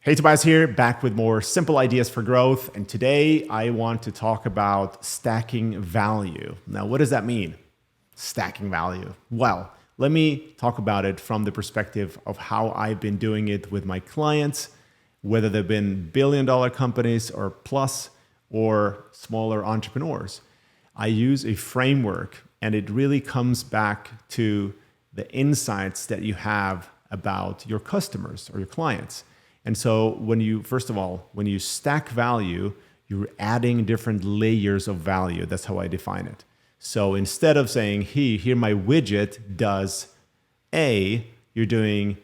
Hey, Tobias here, back with more simple ideas for growth. And today I want to talk about stacking value. Now, what does that mean? Stacking value. Well, let me talk about it from the perspective of how I've been doing it with my clients, whether they've been billion-dollar companies or plus or smaller entrepreneurs. I use a framework and it really comes back to the insights that you have about your customers or your clients. And so first of all, when you stack value, you're adding different layers of value. That's how I define it. So instead of saying, hey, here my widget does A, you're doing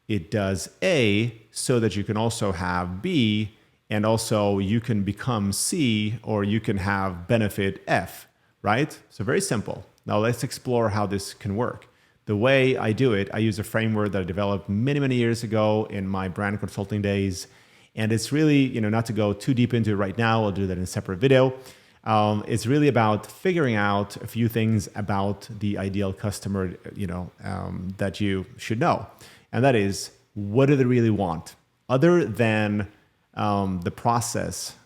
it does A so that you can also have B, and also you can become C, or you can have benefit F, right? So very simple. Now let's explore how this can work. The way I do it, I use a framework that I developed many, many years ago in my brand consulting days. And it's really, not to go too deep into it right now, I'll do that in a separate video. It's really about figuring out a few things about the ideal customer, that you should know. And that is, what do they really want? Other than the process,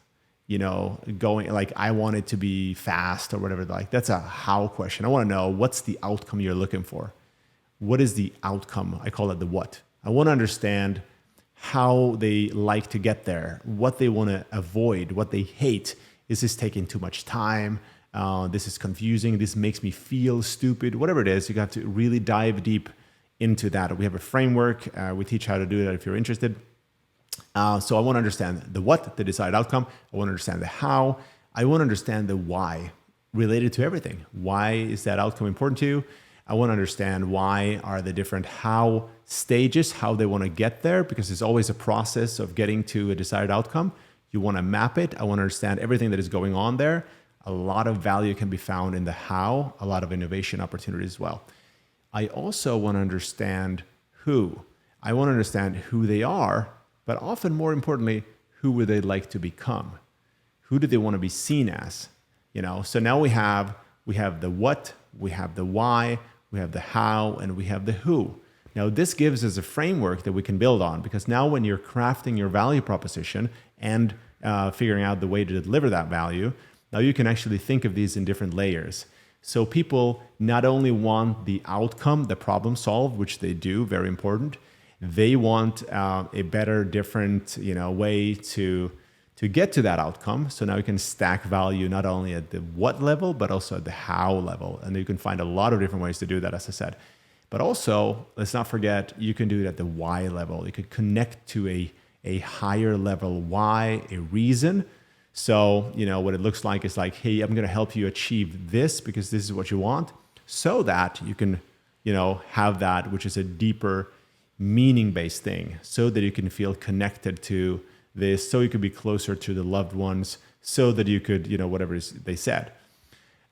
going like, I want it to be fast or whatever, like that's a how question. I want to know what's the outcome you're looking for. What is the outcome? I call it the what. I want to understand how they like to get there, what they want to avoid, what they hate. Is this taking too much time? This is confusing. This makes me feel stupid. Whatever it is, you have to really dive deep into that. We have a framework. We teach how to do that if you're interested. So I want to understand the what, the desired outcome. I want to understand the how. I want to understand the why related to everything. Why is that outcome important to you? I want to understand why are the different how stages, how they want to get there, because it's always a process of getting to a desired outcome. You want to map it. I want to understand everything that is going on there. A lot of value can be found in the how, a lot of innovation opportunities as well. I also want to understand who. I want to understand who they are, but often more importantly, who would they like to become? Who do they want to be seen as? So now we have the what, we have the why, we have the how, and we have the who. Now, this gives us a framework that we can build on, because now when you're crafting your value proposition and figuring out the way to deliver that value, now you can actually think of these in different layers. So people not only want the outcome, the problem solved, which they do, very important. They want a better, different, way to get to that outcome. So now you can stack value not only at the what level, but also at the how level. And you can find a lot of different ways to do that, as I said. But also, let's not forget, you can do it at the why level. You could connect to a higher level why, a reason. So, what it looks like is like, hey, I'm going to help you achieve this because this is what you want, so that you can, have that, which is a deeper meaning-based thing, so that you can feel connected to this, so you could be closer to the loved ones, so that you could, whatever they said.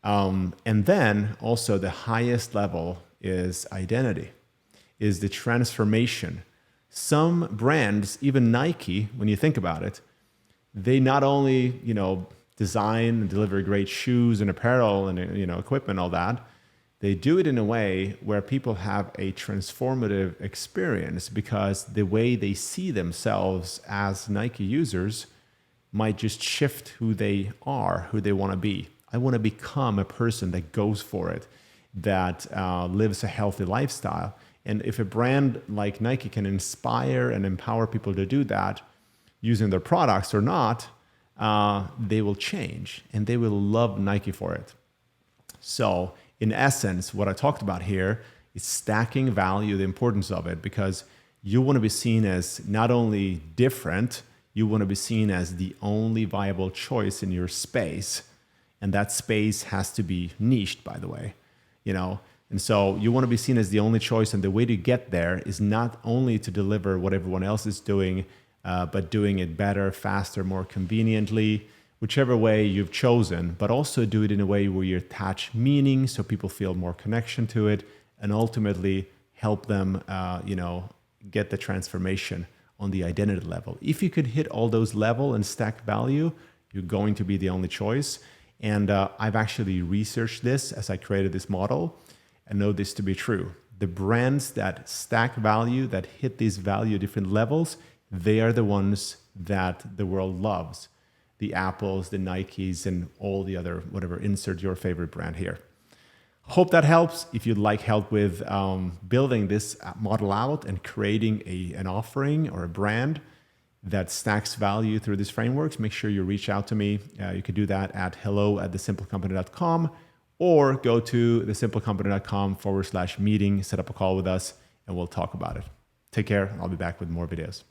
And then also the highest level is identity, is the transformation. Some brands, even Nike, when you think about it, they not only, design and deliver great shoes and apparel and, equipment, all that, they do it in a way where people have a transformative experience, because the way they see themselves as Nike users might just shift who they are, who they want to be. I want to become a person that goes for it, that lives a healthy lifestyle. And if a brand like Nike can inspire and empower people to do that using their products or not, they will change and they will love Nike for it. So in essence, what I talked about here is stacking value, the importance of it, because you want to be seen as not only different, you want to be seen as the only viable choice in your space. And that space has to be niched, by the way, And so you want to be seen as the only choice. And the way to get there is not only to deliver what everyone else is doing, but doing it better, faster, more conveniently, whichever way you've chosen, but also do it in a way where you attach meaning so people feel more connection to it, and ultimately help them, get the transformation on the identity level. If you could hit all those levels and stack value, you're going to be the only choice. And I've actually researched this as I created this model and know this to be true. The brands that stack value, that hit these value different levels, they are the ones that the world loves. The Apples, the Nikes, and all the other, whatever, insert your favorite brand here. Hope that helps. If you'd like help with building this model out and creating an offering or a brand that stacks value through these frameworks, make sure you reach out to me. You can do that at hello@thesimplecompany.com or go to thesimplecompany.com/meeting, set up a call with us, and we'll talk about it. Take care. I'll be back with more videos.